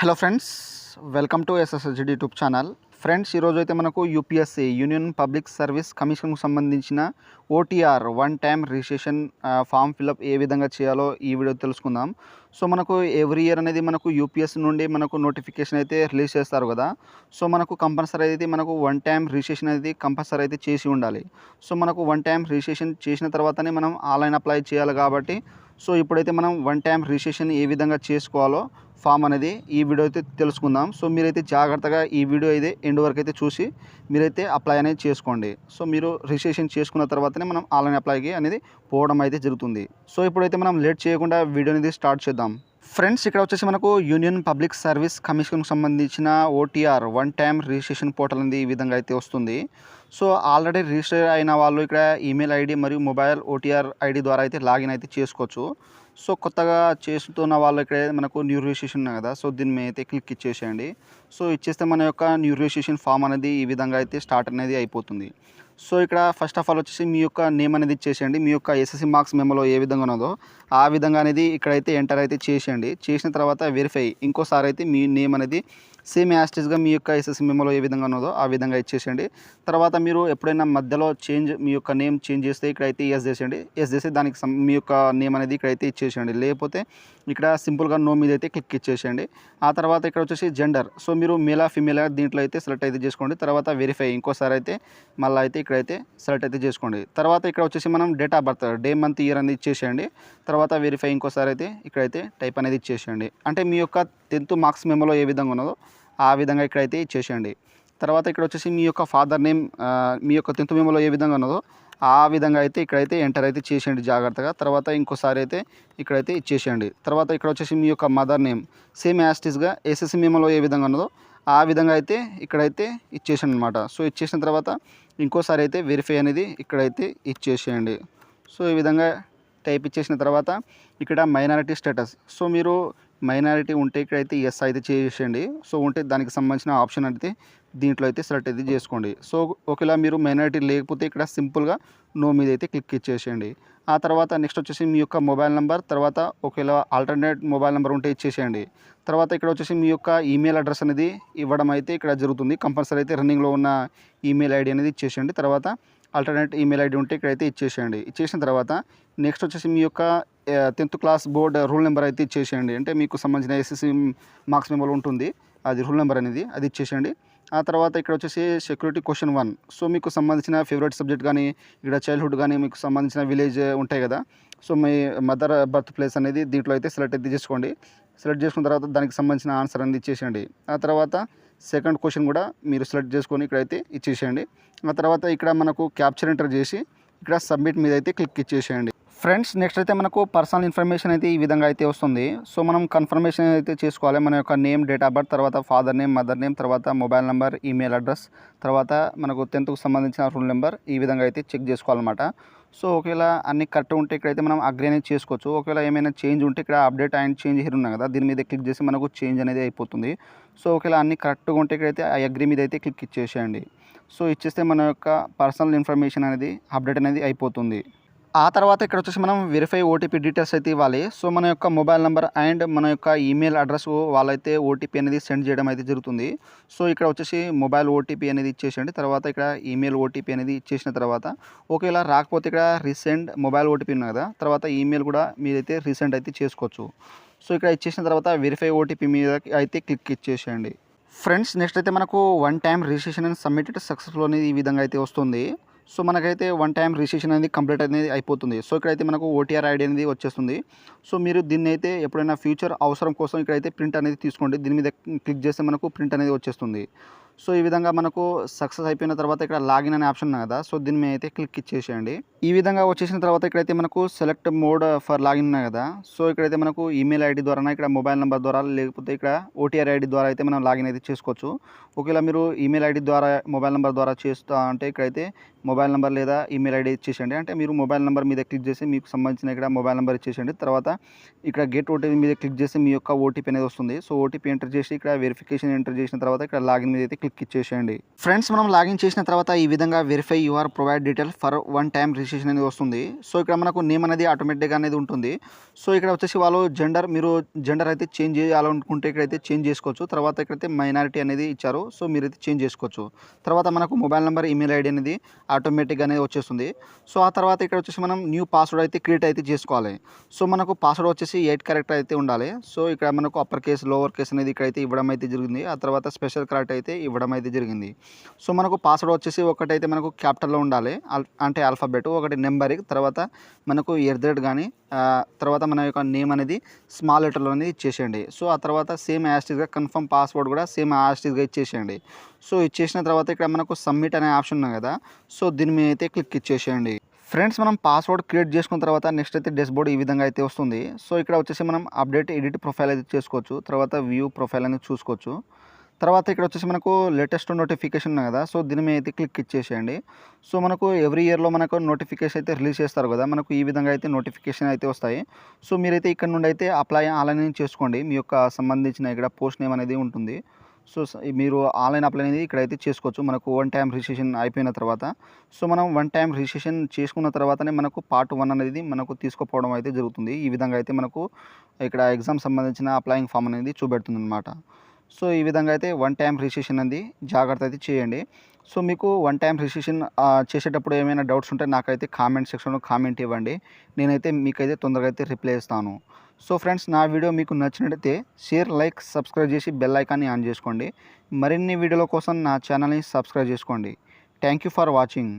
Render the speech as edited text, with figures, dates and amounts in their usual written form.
Hello friends, welcome to SSZD YouTube channel. Friends, ఈరోజు అయితే మనకు యూపీఎస్సీ యూనియన్ పబ్లిక్ సర్వీస్ కమిషన్కు సంబంధించిన OTR one time registration form fill up ఏ విధంగా చేయాలో ఈ వీడియో తెలుసుకుందాం. సో మనకు ఎవ్రీ ఇయర్ అనేది మనకు యూపీఎస్సీ నుండి మనకు నోటిఫికేషన్ అయితే రిలీజ్ చేస్తారు కదా. సో మనకు కంపల్సరీ అయితే మనకు వన్ టైం రిజిస్ట్రేషన్ అనేది కంపల్సరీ అయితే చేసి ఉండాలి. సో మనకు వన్ టైం రిజిస్ట్రేషన్ చేసిన తర్వాతనే మనం ఆన్లైన్ అప్లై చేయాలి కాబట్టి సో ఇప్పుడైతే మనం వన్ టైం రిజిస్ట్రేషన్ ఏ విధంగా చేసుకోవాలో ఫామ్ అనేది ఈ వీడియో అయితే తెలుసుకుందాం. సో మీరైతే జాగ్రత్తగా ఈ వీడియో అయితే ఎండ్ వరకు అయితే చూసి మీరైతే అప్లై అనేది చేసుకోండి. సో మీరు రిజిస్ట్రేషన్ చేసుకున్న తర్వాతనే మనం ఆన్లైన్ అప్లైకి అనేది పోవడం అయితే జరుగుతుంది. సో ఇప్పుడైతే మనం లేట్ చేయకుండా వీడియో అనేది స్టార్ట్ చేద్దాం. ఫ్రెండ్స్, ఇక్కడ వచ్చేసి మనకు యూనియన్ పబ్లిక్ సర్వీస్ కమిషన్కు సంబంధించిన OTR one time registration portal అనేది ఈ విధంగా అయితే వస్తుంది. సో ఆల్రెడీ రిజిస్టర్ అయిన వాళ్ళు ఇక్కడ ఈమెయిల్ ఐడి మరియు మొబైల్ ఓటీఆర్ ఐడి ద్వారా అయితే లాగిన్ అయితే చేసుకోవచ్చు. సో కొత్తగా చేస్తున్న వాళ్ళు ఇక్కడ మనకు న్యూ రిజిస్ట్రేషన్ ఉన్నాయి కదా, సో దీని మీద అయితే క్లిక్ ఇచ్చేసేయండి. సో ఇచ్చేస్తే మన యొక్క న్యూ రిజిస్ట్రేషన్ ఫామ్ అనేది ఈ విధంగా అయితే స్టార్ట్ అనేది అయిపోతుంది. సో ఇక్కడ ఫస్ట్ ఆఫ్ ఆల్ వచ్చేసి మీ యొక్క నేమ్ అనేది ఇచ్చేసేయండి. మీ యొక్క ఎస్ఎస్సి మార్క్స్ మెమోలో ఏ విధంగా ఉన్నదో ఆ విధంగా అనేది ఇక్కడైతే ఎంటర్ అయితే చేసేయండి. చేసిన తర్వాత వెరిఫై ఇంకోసారి అయితే మీ నేమ్ అనేది సేమ్ యాస్టిస్గా మీ యొక్క ఎస్ఎస్సి మెమోలో ఏ విధంగా ఉన్నదో ఆ విధంగా ఇచ్చేసేయండి. తర్వాత మీరు ఎప్పుడైనా మధ్యలో మీ యొక్క నేమ్ చేంజ్ చేస్తే ఇక్కడైతే ఎస్ చేసేయండి. ఎస్ చేసి దానికి మీ యొక్క నేమ్ అనేది ఇక్కడైతే ఇచ్చేసేయండి. లేకపోతే ఇక్కడ సింపుల్గా నో మీద అయితే క్లిక్ ఇచ్చేసేయండి. ఆ తర్వాత ఇక్కడ వచ్చేసి జెండర్, సో మీరు మేలా ఫీమేలా దీంట్లో అయితే సెలెక్ట్ అయితే చేసుకోండి. తర్వాత వెరిఫై ఇంకోసారి అయితే మళ్ళీ అయితే ఇక్కడైతే సెలెక్ట్ అయితే చేసుకోండి. తర్వాత ఇక్కడ వచ్చేసి మనం date of birth, day, month, year అనేది ఇచ్చేసేయండి. తర్వాత వెరిఫై ఇంకోసారి అయితే ఇక్కడైతే టైప్ అనేది ఇచ్చేసేయండి. అంటే మీ యొక్క 10th మార్క్స్ మెమోలో ఏ విధంగా ఉన్నదో ఆ విధంగా ఇక్కడైతే ఇచ్చేసేయండి. తర్వాత ఇక్కడ వచ్చేసి మీ యొక్క ఫాదర్ నేమ్ మీ యొక్క 10th మెమోలో ఏ విధంగా ఉన్నదో ఆ విధంగా అయితే ఇక్కడైతే ఎంటర్ అయితే చేసేయండి జాగ్రత్తగా. తర్వాత ఇంకోసారి అయితే ఇక్కడైతే ఇచ్చేసేయండి. తర్వాత ఇక్కడ వచ్చేసి మీ యొక్క మదర్ నేమ్ సేమ్ యాస్టిస్గా ఎస్ఎస్సి మెమోలో ఏ విధంగా ఉన్నదో ఆ విధంగా అయితే ఇక్కడైతే ఇచ్చేసాను అనమాట. సో ఇచ్చేసిన తర్వాత ఇంకోసారి అయితే వెరిఫై అనేది ఇక్కడైతే ఇచ్చేసేయండి. సో ఈ విధంగా టైప్ ఇచ్చేసిన తర్వాత ఇక్కడ మైనారిటీ స్టేటస్, సో మీరు మైనారిటీ ఉంటే ఇక్కడైతే ఎస్ అయితే చేసేయండి. సో ఉంటే దానికి సంబంధించిన ఆప్షన్ అయితే దీంట్లో అయితే సెలెక్ట్ అయితే చేసుకోండి. సో ఒకవేళ మీరు మైనారిటీ లేకపోతే ఇక్కడ సింపుల్గా నో మీద అయితే క్లిక్ ఇచ్చేసేయండి. ఆ తర్వాత నెక్స్ట్ వచ్చేసి మీ యొక్క మొబైల్ నెంబర్, తర్వాత ఒకవేళ ఆల్టర్నేట్ మొబైల్ నెంబర్ ఉంటే ఇచ్చేసేయండి. తర్వాత ఇక్కడ వచ్చేసి మీ యొక్క ఈమెయిల్ అడ్రస్ అనేది ఇవ్వడం అయితే ఇక్కడ జరుగుతుంది. కంపల్సరీ అయితే రన్నింగ్లో ఉన్న ఈమెయిల్ ఐడి అనేది ఇచ్చేసేయండి. తర్వాత ఆల్టర్నేట్ ఈమెయిల్ ఐడి ఉంటే ఇక్కడైతే ఇచ్చేసేయండి. ఇచ్చేసిన తర్వాత నెక్స్ట్ వచ్చేసి మీ యొక్క 10th class board rule number అయితే ఇచ్చేసేయండి. అంటే మీకు సంబంధించిన ఎస్ఎస్సి మార్క్స్ మెమోలో ఉంటుంది అది రూల్ నెంబర్ అనేది, అది ఇచ్చేసేయండి. ఆ తర్వాత ఇక్కడ వచ్చేసి సెక్యూరిటీ క్వశ్చన్ 1, సో మీకు సంబంధించిన ఫేవరెట్ సబ్జెక్ట్ కానీ ఇక్కడ చైల్డ్హుడ్ కానీ మీకు సంబంధించిన విలేజ్ ఉంటాయి కదా, సో మీ మదర్ బర్త్ ప్లేస్ అనేది దీంట్లో అయితే సెలెక్ట్ అయితే చేసుకోండి. సెలెక్ట్ చేసుకున్న తర్వాత దానికి సంబంధించిన ఆన్సర్ అనేది ఇచ్చేసేయండి. ఆ తర్వాత సెకండ్ క్వశ్చన్ కూడా మీరు సెలెక్ట్ చేసుకొని ఇక్కడైతే ఇచ్చేసేయండి. ఆ తర్వాత ఇక్కడ మనకు క్యాప్చర్ ఎంటర్ చేసి ఇక్కడ సబ్మిట్ మీద అయితే క్లిక్ ఇచ్చేసేయండి. ఫ్రెండ్స్, నెక్స్ట్ అయితే మనకు పర్సనల్ ఇన్ఫర్మేషన్ అయితే ఈ విధంగా అయితే వస్తుంది. సో మనం కన్ఫర్మేషన్ అయితే చేసుకోవాలి. మన యొక్క నేమ్, డేట్ ఆఫ్ బర్త్, తర్వాత ఫాదర్ నేమ్, మదర్ నేమ్, తర్వాత మొబైల్ నెంబర్, ఈమెయిల్ అడ్రస్, తర్వాత మనకు 10th సంబంధించిన రూల్ నెంబర్ ఈ విధంగా అయితే చెక్ చేసుకోవాలన్నమాట. సో ఒకవేళ అన్ని కరెక్ట్ ఉంటే ఇక్కడైతే మనం అగ్రీ అనేది చేసుకోవచ్చు. ఒకవేళ ఏమైనా చేంజ్ ఉంటే ఇక్కడ అప్డేట్ అండ్ చేంజ్ హియర్ ఉన్నాయి కదా, దీని మీద క్లిక్ చేసి మనకు చేంజ్ అనేది అయిపోతుంది. సో ఒకవేళ అన్ని కరెక్ట్గా ఉంటే ఇక్కడైతే ఆ అగ్రీ మీద అయితే క్లిక్ ఇచ్చేసేయండి. సో ఇచ్చేస్తే మన యొక్క పర్సనల్ ఇన్ఫర్మేషన్ అనేది అప్డేట్ అనేది అయిపోతుంది. ఆ తర్వాత ఇక్కడ వచ్చేసి మనం వెరిఫై ఓటీపీ డీటెయిల్స్ అయితే ఇవ్వాలి. సో మన యొక్క మొబైల్ నెంబర్ అండ్ మన యొక్క ఈమెయిల్ అడ్రస్ వాళ్ళైతే ఓటీపీ అనేది సెండ్ చేయడం అయితే జరుగుతుంది. సో ఇక్కడ వచ్చేసి మొబైల్ ఓటీపీ అనేది ఇచ్చేసేయండి. తర్వాత ఇక్కడ ఈమెయిల్ ఓటీపీ అనేది ఇచ్చేసిన తర్వాత ఒకవేళ రాకపోతే ఇక్కడ రీసెండ్ మొబైల్ ఓటీపీ ఉంది కదా, తర్వాత ఈమెయిల్ కూడా మీరైతే రీసెండ్ అయితే చేసుకోవచ్చు. సో ఇక్కడ ఇచ్చేసిన తర్వాత వెరిఫై ఓటీపీ మీద అయితే క్లిక్ ఇచ్చేసేయండి. ఫ్రెండ్స్, నెక్స్ట్ అయితే మనకు వన్ టైం రిజిస్ట్రేషన్ అనేది సబ్మిటెడ్ సక్సెస్ఫుల్ అనేది ఈ విధంగా అయితే వస్తుంది. సో మనకైతే వన్ టైం రిజిస్ట్రేషన్ అనేది కంప్లీట్ అనేది అయిపోతుంది. సో ఇక్కడైతే మనకు ఓటీఆర్ ఐడి అనేది వచ్చేస్తుంది. సో మీరు దీన్ని అయితే ఎప్పుడైనా ఫ్యూచర్ అవసరం కోసం ఇక్కడైతే ప్రింట్ అనేది తీసుకోండి. దీని మీద క్లిక్ చేస్తే మనకు ప్రింట్ అనేది వచ్చేస్తుంది. సో ఈ విధంగా మనకు సక్సెస్ అయిపోయిన తర్వాత ఇక్కడ లాగిన్ అనే ఆప్షన్ ఉంది కదా, సో దీని మీద అయితే క్లిక్ ఇచ్చేసేయండి. ఈ విధంగా వచ్చేసిన తర్వాత ఇక్కడైతే మనకు సెలెక్ట్ మోడ్ ఫర్ లాగిన్ ఉన్నాయి కదా, సో ఇక్కడైతే మనకు ఈమెయిల్ ఐడి ద్వారా, ఇక్కడ మొబైల్ నెంబర్ ద్వారా, లేకపోతే ఇక్కడ ఓటీఆర్ ఐడి ద్వారా అయితే మనం లాగిన్ అయితే చేసుకోవచ్చు. ఒకవేళ మీరు ఈమెయిల్ ఐడి ద్వారా, మొబైల్ నెంబర్ ద్వారా చేస్తా అంటే ఇక్కడైతే మొబైల్ నెంబర్ లేదా ఈమెయిల్ ఐడి ఇచ్చేసేయండి. అంటే మీరు మొబైల్ నెంబర్ మీద క్లిక్ చేసి మీకు సంబంధించిన ఇక్కడ మొబైల్ నెంబర్ ఇచ్చేసేయండి. తర్వాత ఇక్కడ గెట్ ఓటీపీ మీద క్లిక్ చేసి మీ యొక్క ఓటీపీ అనేది వస్తుంది. సో ఓటీపీ ఎంటర్ చేసి ఇక్కడ వెరిఫికేషన్ ఎంటర్ చేసిన తర్వాత ఇక్కడ లాగిన్ మీద అయితే క్లిక్ ఇచ్చేసేయండి. ఫ్రెండ్స్ మనం లాగిన్ చేసిన తర్వాత ఈ విధంగా verify your provide detail for one time registration అనేది వస్తుంది. సో ఇక్కడ మనకు నేమ్ అనేది ఆటోమేటిక్గా అనేది ఉంటుంది. సో ఇక్కడ వచ్చేసి వాళ్ళు మీరు జెండర్ అయితే చేంజ్ చేయాలనుకుంటే ఇక్కడైతే చేంజ్ చేసుకోవచ్చు. తర్వాత ఇక్కడైతే మైనారిటీ అనేది ఇచ్చారు. సో మీరైతే చేంజ్ చేసుకోవచ్చు. తర్వాత మనకు మొబైల్ నెంబర్, ఈమెయిల్ ఐడి అనేది ఆటోమేటిక్గా అనేది వచ్చేస్తుంది. సో ఆ తర్వాత ఇక్కడ వచ్చేసి మనం న్యూ పాస్వర్డ్ అయితే క్రియేట్ అయితే చేసుకోవాలి. సో మనకు పాస్వర్డ్ వచ్చేసి 8 క్యారెక్టర్ అయితే ఉండాలి. సో ఇక్కడ మనకు అప్పర్ కేస్, లోవర్ కేస్ అనేది ఇక్కడైతే ఇవ్వడం అయితే జరిగింది. ఆ తర్వాత స్పెషల్ క్యారెక్టర్ అయితే ఇవ్వడం అయితే జరిగింది. సో మనకు పాస్వర్డ్ వచ్చేసి ఒకటైతే మనకు క్యాపిటల్లో ఉండాలి, అంటే ఆల్ఫాబెట్, ఒకటి నెంబరింగ్, తర్వాత మనకు ఎర్దడ్ కానీ తర్వాత మన యొక్క నేమ్ అనేది స్మాల్ లెటర్లో అనేది ఇచ్చేసేయండి. సో ఆ తర్వాత సేమ్ యాస్టీస్గా కన్ఫర్మ్ పాస్వర్డ్ కూడా సేమ్ యాస్టీస్గా ఇచ్చేసేయండి. సో ఇచ్చేసిన తర్వాత ఇక్కడ మనకు సబ్మిట్ అనే ఆప్షన్ ఉంది కదా, సో దీని మీద అయితే క్లిక్ ఇచ్చేసేయండి. ఫ్రెండ్స్ మనం పాస్వర్డ్ క్రియేట్ చేసుకున్న తర్వాత నెక్స్ట్ అయితే డాష్బోర్డ్ ఈ విధంగా అయితే వస్తుంది. సో ఇక్కడ వచ్చేసి మనం అప్డేట్, ఎడిట్ ప్రొఫైల్ అయితే చేసుకోవచ్చు. తర్వాత వ్యూ ప్రొఫైల్ అనేది చూసుకోవచ్చు. తర్వాత ఇక్కడ వచ్చేసి మనకు లేటెస్ట్ నోటిఫికేషన్ ఉంది కదా, సో దీని మీద అయితే క్లిక్ ఇచ్చేసేయండి. సో మనకు ఎవ్రీ ఇయర్లో మనకు నోటిఫికేషన్ అయితే రిలీజ్ చేస్తారు కదా, మనకు ఈ విధంగా అయితే నోటిఫికేషన్ అయితే వస్తాయి. సో మీరైతే ఇక్కడ నుండి అయితే అప్లై ఆన్లైన్ చేసుకోండి. మీ యొక్క సంబంధించిన ఇక్కడ పోస్ట్ నేమ్ అనేది ఉంటుంది. సో మీరు ఆన్లైన్ అప్లై అనేది ఇక్కడైతే చేసుకోవచ్చు. మనకు వన్ టైం రిజిస్ట్రేషన్ అయిపోయిన తర్వాత, సో మనం వన్ టైం రిజిస్ట్రేషన్ చేసుకున్న తర్వాతనే మనకు పార్ట్ 1 అనేది మనకు తీసుకుపోవడం అయితే జరుగుతుంది. ఈ విధంగా అయితే మనకు ఇక్కడ ఎగ్జామ్ సంబంధించిన అప్లయింగ్ ఫామ్ అనేది చూపెడుతుంది అనమాట. సో ఈ విధంగా అయితే వన్ టైం రిజిస్ట్రేషన్ అనేది జాగ్రత్త అయితే చేయండి. సో మీకు వన్ టైం రిజిస్ట్రేషన్ చేసేటప్పుడు ఏమైనా డౌట్స్ ఉంటే నాకైతే కామెంట్ సెక్షన్లో కామెంట్ ఇవ్వండి. నేనైతే మీకైతే తొందరగా అయితే రిప్లై ఇస్తాను. సో ఫ్రెండ్స్, నా వీడియో మీకు నచ్చినట్లయితే షేర్, లైక్, సబ్స్క్రైబ్ చేసి బెల్ ఐకాన్ని ఆన్ చేసుకోండి. మరిన్ని వీడియోల కోసం నా ఛానల్ని సబ్స్క్రైబ్ చేసుకోండి. Thank you for watching.